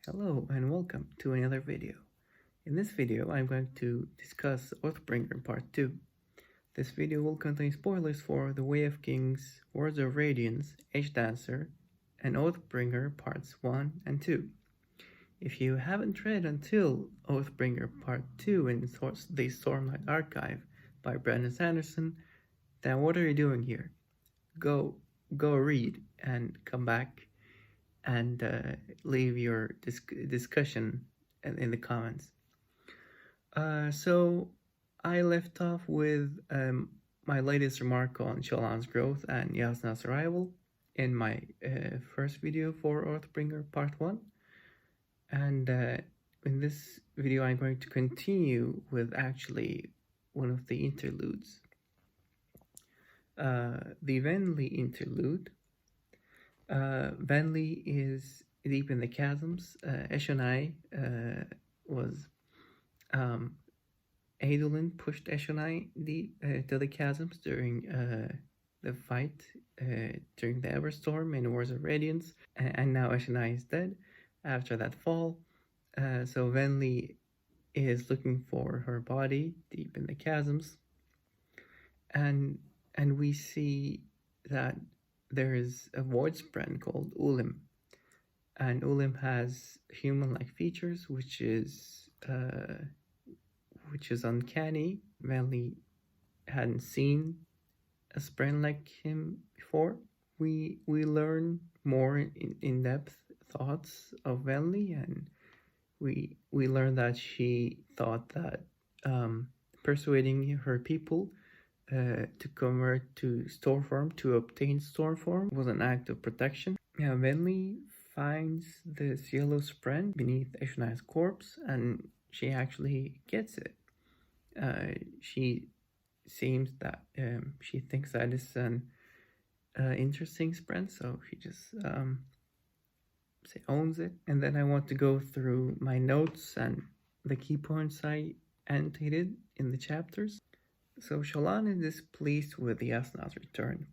Hello and welcome to another video. In this video I'm going to discuss Oathbringer Part 2. This video will contain spoilers for The Way of Kings, Words of Radiance, Edge Dancer, and Oathbringer Parts 1 and 2. If you haven't read until Oathbringer Part 2 in the Stormlight Archive by Brandon Sanderson, then what are you doing here? Go read and come back and leave your discussion in the comments. So I left off with my latest remark on Shallan's growth and Yasna's arrival in my first video for Oathbringer Part 1. And in this video I'm going to continue with actually one of the interludes. The Venli interlude. Venli is deep in the chasms. Eshonai was Adolin pushed Eshonai to the chasms during the fight during the Everstorm in Wars of Radiance, and now Eshonai is dead after that fall. So Venli is looking for her body deep in the chasms, and we see that there is a void spren called Ulim, and Ulim has human-like features, which is uncanny. Venli hadn't seen a spren like him before. We learn more in-depth thoughts of Venli, and we learn that she thought that persuading her people to convert to Stormform, to obtain Stormform, was an act of protection. Venli finds this yellow spren beneath Eshonai's corpse, and she actually gets it. She seems that she thinks that is an interesting spren, so she just owns it. And then I want to go through my notes and the key points I annotated in the chapters. So Shallan is displeased with Yasna's return.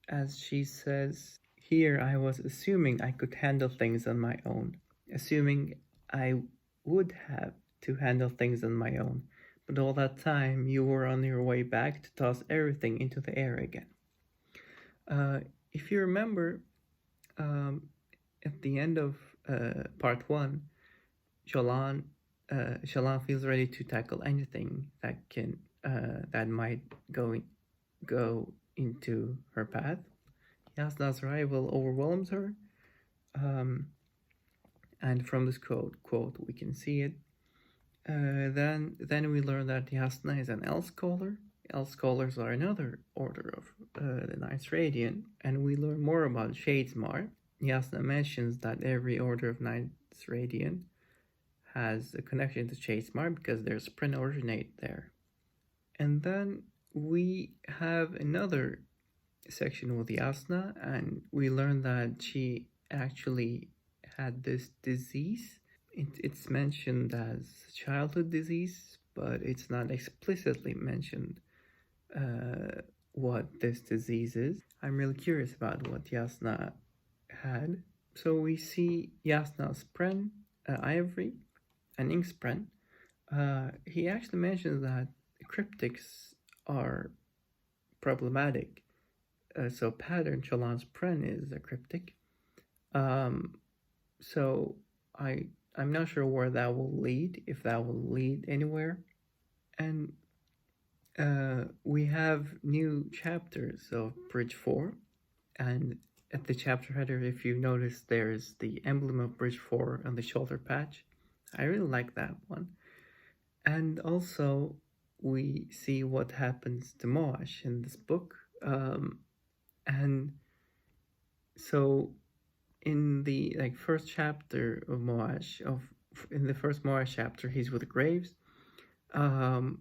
As she says, here I was assuming I could handle things on my own, assuming I would have to handle things on my own, but all that time you were on your way back to toss everything into the air again. If you remember, at the end of part 1, Shallan feels ready to tackle anything that can that might go into her path. Yasna's arrival overwhelms her, and from this quote we can see it. Then we learn that Yasna is an Elf Scholar. Elf Scholars are another order of the Knights Radiant, and we learn more about Shadesmar. Yasna mentions that every order of Knights Radiant has a connection to Shadesmar because their spren originate there. And then we have another section with Yasna, and we learn that she actually had this disease. It's mentioned as childhood disease, but it's not explicitly mentioned what this disease is. I'm really curious about what Yasna had. So we see Yasna's spren, Ivory, an ink spren. He actually mentions that cryptics are problematic. So pattern Shallan's spren is a cryptic. So I'm not sure where that will lead, if that will lead anywhere. And we have new chapters of Bridge 4, and at the chapter header, if you notice, there's the emblem of Bridge 4 on the shoulder patch. I really like that one. And also, we see what happens to Moash in this book. And so in the first chapter of Moash, in the first Moash chapter, he's with the Graves, and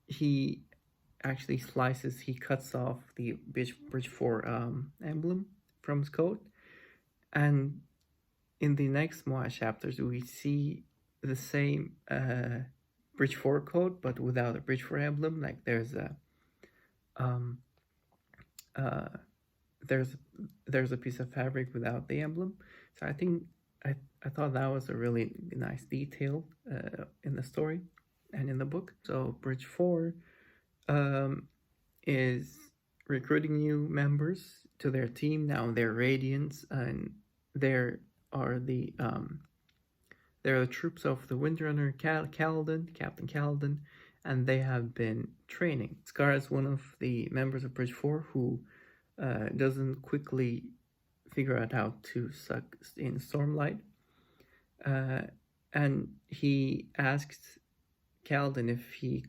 he actually he cuts off the Bridge 4 emblem from his coat, and in the next Moash chapters we see the same Bridge 4 coat, but without a Bridge 4 emblem. Like there's a there's there's a piece of fabric without the emblem. So I think I thought that was a really nice detail in the story and in the book. So Bridge 4 um, is recruiting new members to their team. Now they're Radiants, and there are the they're the troops of the Windrunner Kaladin, Captain Kaladin, and they have been training. Scar is one of the members of Bridge 4 who doesn't quickly figure out how to suck in Stormlight. And he asks Kaladin if he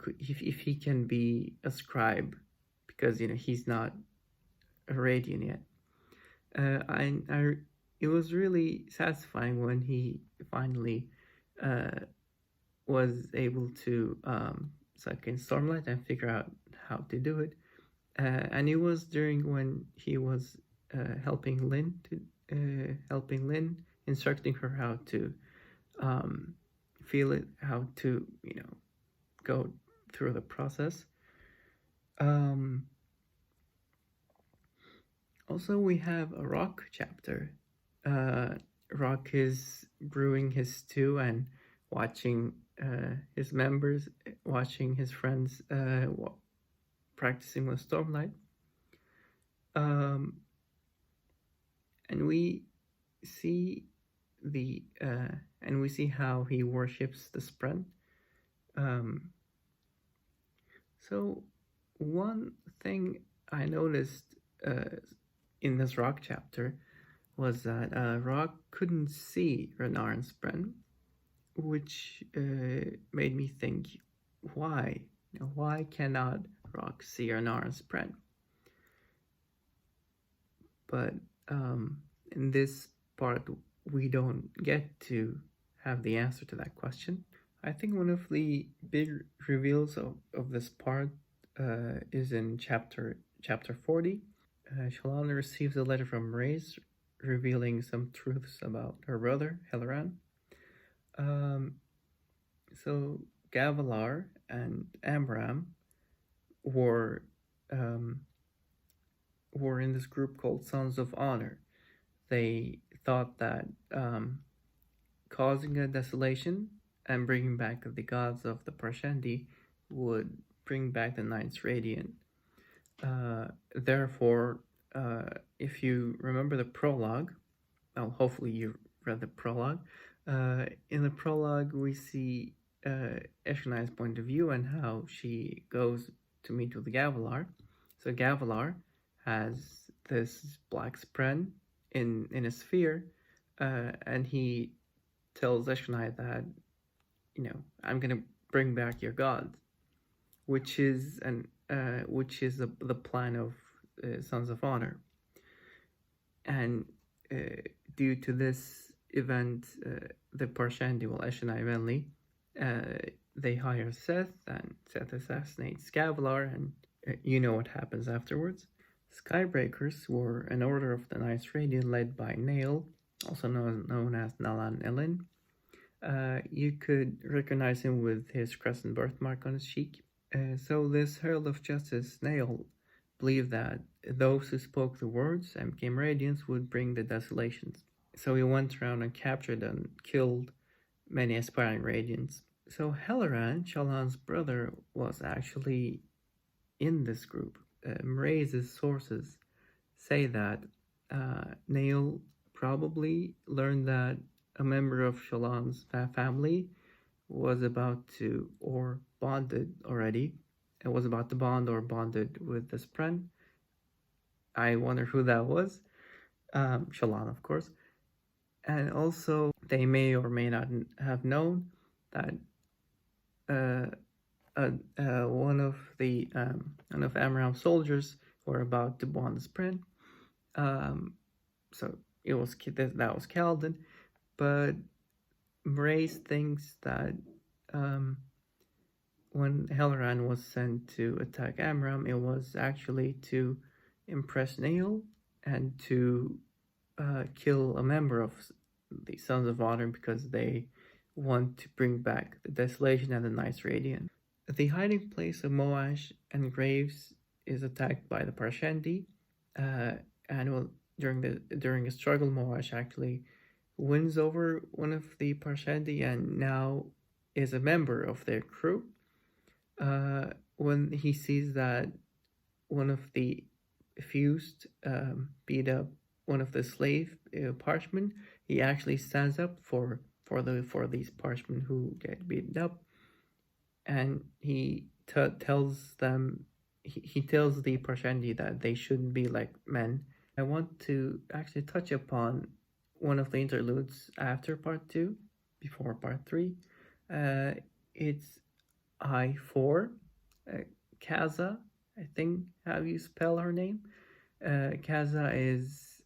can be a scribe, because he's not a Radiant yet. It was really satisfying when he finally was able to suck in Stormlight and figure out how to do it. And it was during when he was helping Lynn, instructing her how to feel it, how to go through the process. Also, we have a Rock chapter. Rock is brewing his stew and watching his members, watching his friends practicing with Stormlight. And we see how he worships the Spren. So one thing I noticed in this Rock chapter was that Rock couldn't see Renarin Spren, which made me think, why? Why cannot Rock see Renarin Spren? But in this part, we don't get to have the answer to that question. I think one of the big reveals of this part is in chapter 40. Shalana receives a letter from Reyes revealing some truths about her brother, Helleran. So Gavilar and Amram were in this group called Sons of Honor. They thought that causing a desolation and bringing back the gods of the Parshendi would bring back the Knights Radiant. Therefore, if you remember the prologue, well, hopefully you read the prologue. In the prologue, we see Eshonai's point of view and how she goes to meet with Gavilar. So Gavilar has this black spren in a sphere, and he tells Eshonai that, I'm gonna bring back your gods, which is the plan of Sons of Honor. And due to this event, the Parshendi, Eshonai mainly, they hire Seth, and Seth assassinates Gavilar, and you know what happens afterwards. Skybreakers were an order of the Knights Radiant led by Nael, also known as Nalan Elin. You could recognize him with his crescent birthmark on his cheek. So this Herald of Justice, Nael, believed that those who spoke the words and became Radiants would bring the desolations. So he went around and captured and killed many aspiring Radiants. So Helleran, Shallan's brother, was actually in this group. Mraize's sources say that Nael probably learned that a member of Shallan's family was about to, or bonded already, and was about to bond or bonded with the Spren. I wonder who that was. Shallan, of course. And also, they may or may not have known that one of Amram's soldiers were about to bond the Spren. So that was Kaladin, but Mraize thinks that when Helleran was sent to attack Amram, it was actually to impress Nael and to kill a member of the Sons of Honor, because they want to bring back the Desolation and the Knights Radiant. The hiding place of Moash and Graves is attacked by the Parshendi, and during a struggle, Moash actually wins over one of the Parshendi and now is a member of their crew. When he sees that one of the fused beat up one of the slave parchmen, he actually stands up for these parchmen who get beaten up, and he tells them he tells the Parshendi that they shouldn't be like men. I want to actually touch upon one of the interludes after part 2, before part 3. It's I4, uh, Kaza, I think how you spell her name. Kaza is,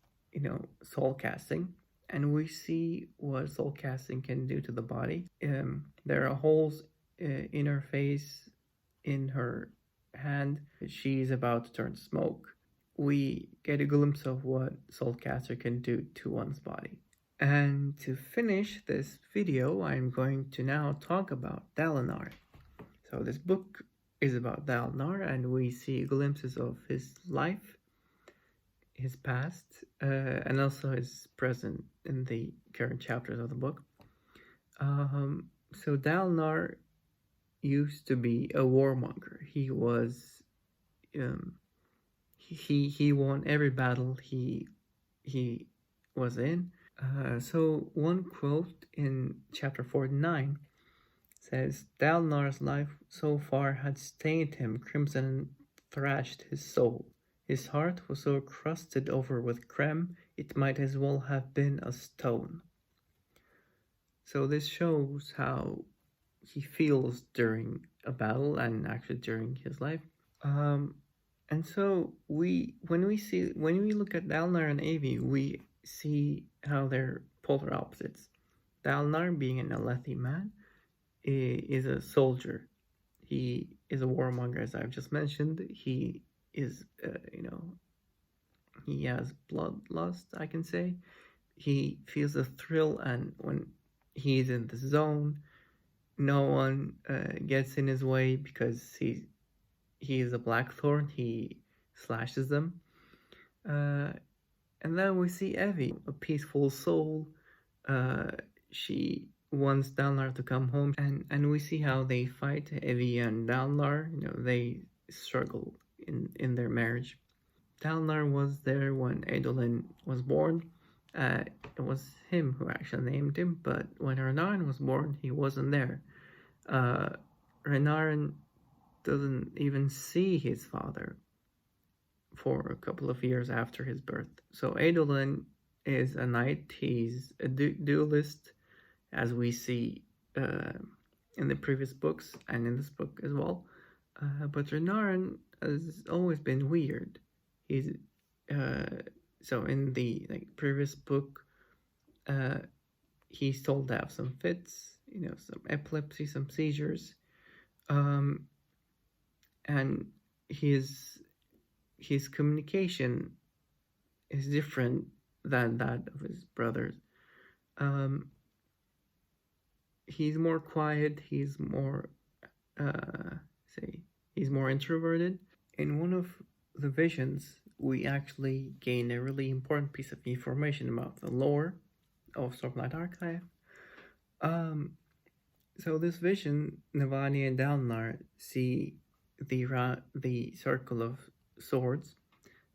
soul casting, and we see what soul casting can do to the body. There are holes in her face, in her hand. She's about to turn to smoke. We get a glimpse of what Soulcaster can do to one's body. And to finish this video, I'm going to now talk about Dalinar. So this book is about Dalinar, and we see glimpses of his life, his past, and also his present in the current chapters of the book. So Dalinar used to be a warmonger. He was he won every battle he was in. So one quote in chapter 49 says, Dalnar's life so far had stained him crimson and thrashed his soul. His heart was so crusted over with creme, it might as well have been a stone. So this shows how he feels during a battle and actually during his life. And so when we look at Dalnar and Avi, we see how they're polar opposites. Dalnar, being an Alethi man, is a soldier. He is a warmonger, as I've just mentioned. He is, he has bloodlust, I can say. He feels a thrill, and when he's in the zone, no one gets in his way because he is a blackthorn. He slashes them. And then we see Evie, a peaceful soul. She wants Dalnar to come home, and we see how they fight. Evie and Dalnar, they struggle in their marriage. Dalnar was there when Adolin was born. It was him who actually named him, but when Renarin was born, he wasn't there. Renarin doesn't even see his father for a couple of years after his birth. So Adolin is a knight. He's a duelist, as we see in the previous books and in this book as well. But Renarin has always been weird. He's so in the previous book, he's told to have some fits, some epilepsy, some seizures, and his communication is different than that of his brothers. He's more quiet. He's more he's more introverted. In one of the visions, we actually gain a really important piece of information about the lore of Stormlight Archive. So this vision, Navani and Dalnar see the circle of swords,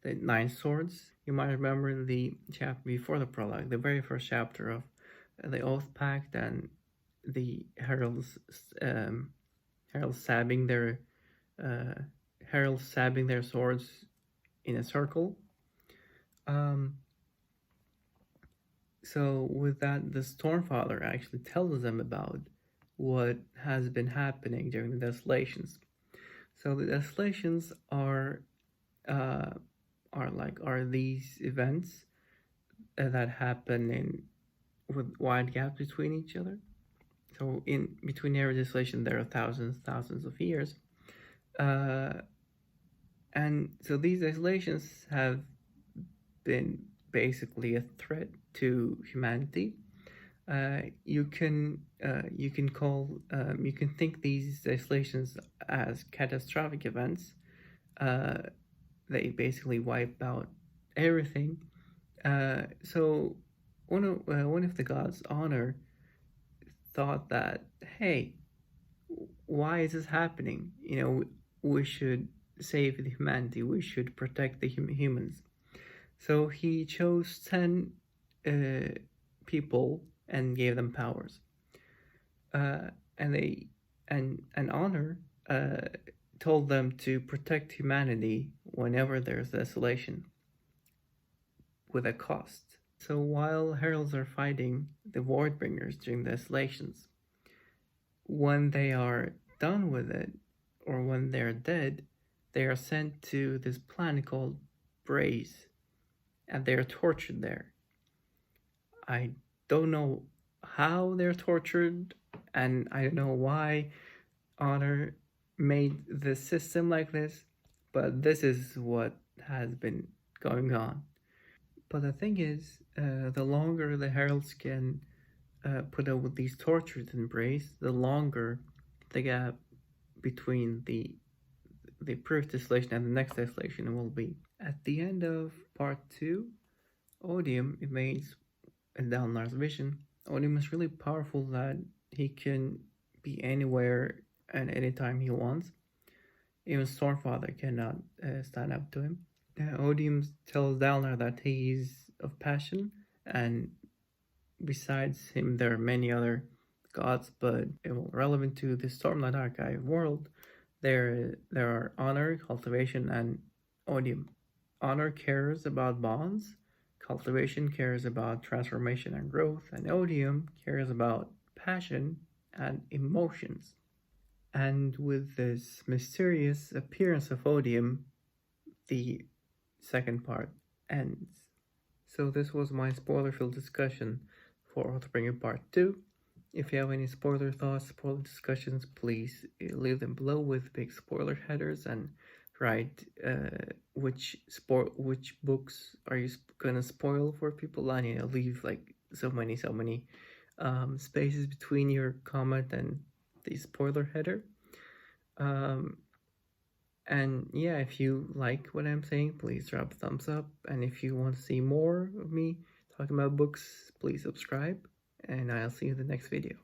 the 9 swords. You might remember the chapter before the prologue, the very first chapter of the Oath Pact, and the heralds stabbing their swords in a circle. So with that, the Stormfather actually tells them about what has been happening during the desolations. So the desolations are these events that happen with wide gaps between each other. So in between every desolation, there are thousands of years, and so these desolations have been basically a threat to humanity. You can think these desolations as catastrophic events. They basically wipe out everything. So one of the gods, Honor, thought that, hey, why is this happening? We should save the humanity. We should protect the humans. So he chose 10 uh, people and gave them powers. Uh, and they and Honor uh, told them to protect humanity whenever there's desolation, with a cost. So while heralds are fighting the Wardbringers during the desolations, when they are done with it, or when they're dead, they are sent to this planet called Braze, and they're tortured there. I don't know how they're tortured, and I don't know why Honor made the system like this, but this is what has been going on. But the thing is, the longer the heralds can put up with these tortures and Braze, the longer the gap between the approved distillation and the next distillation will be. At the end of part 2, Odium invades Dalnar's vision. Odium is really powerful that he can be anywhere and anytime he wants. Even Stormfather cannot stand up to him. Odium tells Dalnar that he's of passion, and besides him, there are many other gods, but relevant to the Stormlight Archive world, there are honor, cultivation, and odium. Honor cares about bonds, cultivation cares about transformation and growth, and odium cares about passion and emotions. And with this mysterious appearance of odium, the second part ends. So this was my spoiler-filled discussion for Oathbringer Part 2. If you have any spoiler thoughts, spoiler discussions, please leave them below with big spoiler headers and write which books are you gonna spoil for people, and leave like so many spaces between your comment and the spoiler header. And yeah, if you like what I'm saying, please drop a thumbs up. And if you want to see more of me talking about books, please subscribe. And I'll see you in the next video.